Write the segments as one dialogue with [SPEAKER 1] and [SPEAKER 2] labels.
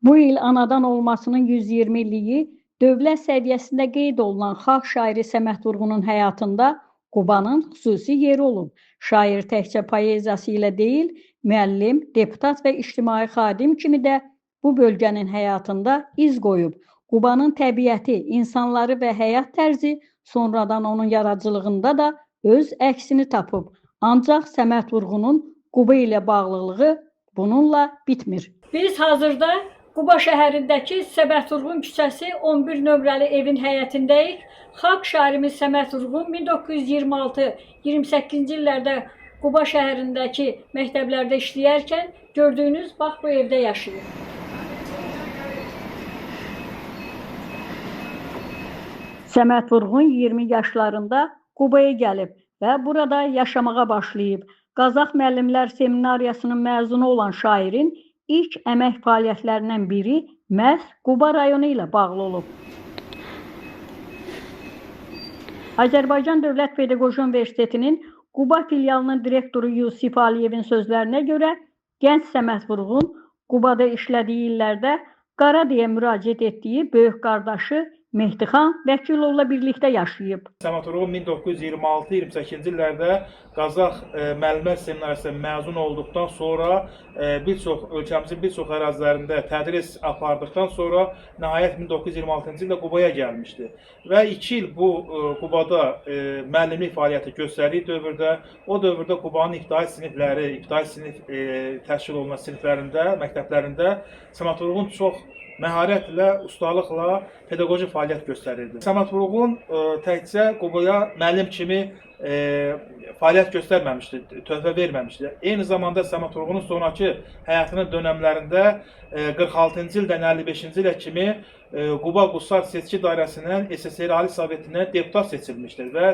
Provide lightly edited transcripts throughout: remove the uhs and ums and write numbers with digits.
[SPEAKER 1] Bu il anadan olmasının 120 illiyi dövlət səviyyəsində qeyd olunan xalq şairi Səməd Vurğunun həyatında Qubanın xüsusi yeri olub. Şair təkcə poeziyası ilə deyil, müəllim, deputat və ictimai xadim kimi də bu bölgənin həyatında iz qoyub. Qubanın təbiəti, insanları və həyat tərzi sonradan onun yaradıcılığında da öz əksini tapıb. Ancaq Səməd Vurğunun Quba ilə bağlılığı bununla bitmir. Biz hazırda Quba şəhərindəki Səməd Vurğun küçəsi 11 nömrəli evin həyətindəyik. Xalq şairimiz Səməd Vurğun 1926-28-ci illərdə Quba şəhərindəki məktəblərdə işləyərkən gördüyünüz bax bu evdə yaşayır. Səməd Vurğun 20 yaşlarında Qubaya gəlib və burada yaşamağa başlayıb. Qazax müəllimlər seminariyasının məzunu olan şairin İlk əmək fəaliyyətlərindən biri məhz Quba rayonu ilə bağlı olub. Azərbaycan Dövlət Pedaqoji Universitetinin Quba filialının direktoru Yusif Aliyevin sözlərinə görə, gənc Səməd Vurğun Qubada işlədiyi illərdə Qaradiyyə müraciət etdiyi böyük qardaşı Mehdixan Vəkilovla birlikdə yaşayıb.
[SPEAKER 2] Səməd Vurğun 1926-28-ci illərdə Qazax müəllimlər seminariyasından məzun olduqdan sonra ölkəmizin bir çox ərazilərində tədris apardıqdan sonra nəhayət 1926-cı ildə Qubaya gəlmişdi. Və 2 il bu Qubada müəllimlik fəaliyyəti göstərdiyi dövrdə, o dövrdə Qubanın ibtidai sinif təşkil olunan siniflərində, məktəblərində Səməd Vurğun çox məharətlə, ustalıqla pedaqoji fəaliyyət göstərirdi. Səməd Vurğun təkcə Qubaya müəllim kimi fəaliyyət göstərməmişdi, töhfə verməmişdi. Eyni zamanda Səməd Vurğunun sonraki həyatının dönəmlərində 46-cı ildən 55-ci ilə kimi Quba Qusar seçki dairəsindən SSR Ali Sovetindən deputat seçilmişdir və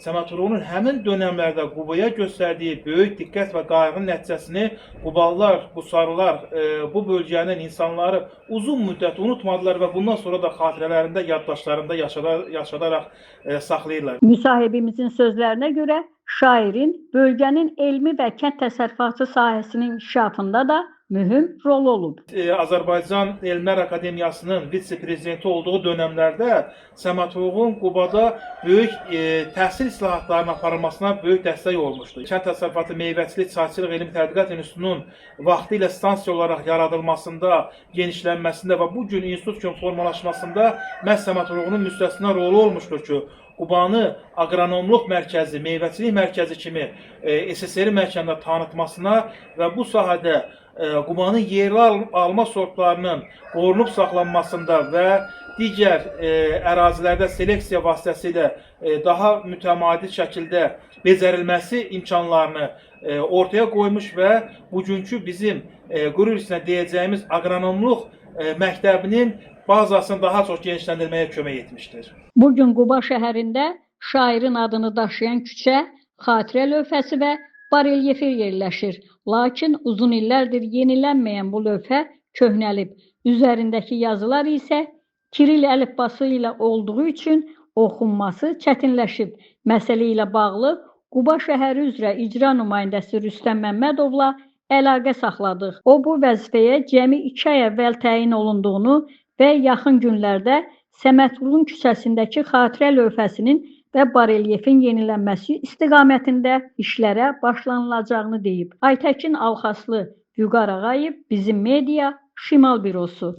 [SPEAKER 2] Səməd Vurğunun həmin dönəmlərdə Qubaya göstərdiyi böyük diqqət və qayğının nəticəsini Qubalılar, Qusarlılar, bu bölgənin insanları uzun müddət unutmadılar və bundan sonra da xatirələrində, yaddaşlarında yaşadaraq saxlayırlar.
[SPEAKER 1] Müsahibimizin sözlərinə görə şairin bölgənin elmi və kənd təsərrüfatı sahəsinin inkişafında da mühüm rol olub.
[SPEAKER 2] Azərbaycan Elmlər Akademiyasının vitse-prezidenti olduğu dönəmlərdə Səməd Vurğun Qubada böyük təhsil islahatlarının aparılmasına böyük dəstək olmuşdu. Kənd təsərrüfatı, meyvəçilik, çayçılıq elmi tədqiqat institutunun vaxtı ilə stansiya olaraq yaradılmasında, genişlənməsində və bu gün institut kimi formalaşmasında məhz Səməd Vurğunun müstəsna rolu olmuşdur ki, Qubanı aqronomluq mərkəzi, meyvəçilik mərkəzi kimi SSR mərkəzində tanıtmasına və bu sahədə Qubanın yerli alma sortlarının qorunub saxlanmasında və digər ərazilərdə seleksiya vasitəsilə daha mütəmadi şəkildə becərilməsi imkanlarını ortaya qoymuş və bugünkü bizim qürur hissinə deyəcəyimiz aqronomluq məktəbinin bazasını daha çox genişləndirməyə kömək etmişdir.
[SPEAKER 1] Bugün Quba şəhərində şairin adını daşıyan küçə, xatirə lövhəsi və barelyefi yerləşir. Lakin uzun illərdir yenilənməyən bu lövhə köhnəlib. Üzərindəki yazılar isə Kiril əlifbası ilə olduğu üçün oxunması çətinləşib. Məsələ ilə bağlı Quba şəhəri üzrə icra nümayəndəsi Rüstəm Məmmədovla əlaqə saxladıq. O bu vəzifəyə cəmi 2 ay əvvəl təyin olunduğunu və yaxın günlərdə Səməd Vurğun küçəsindəki xatirə lövhəsinin və barelyefin yenilənməsi istiqamətində işlərə başlanılacağını deyib. Aytəkin Alxaslı, Vüqar Ağayev, Bizim Media, Şimal Bürosu.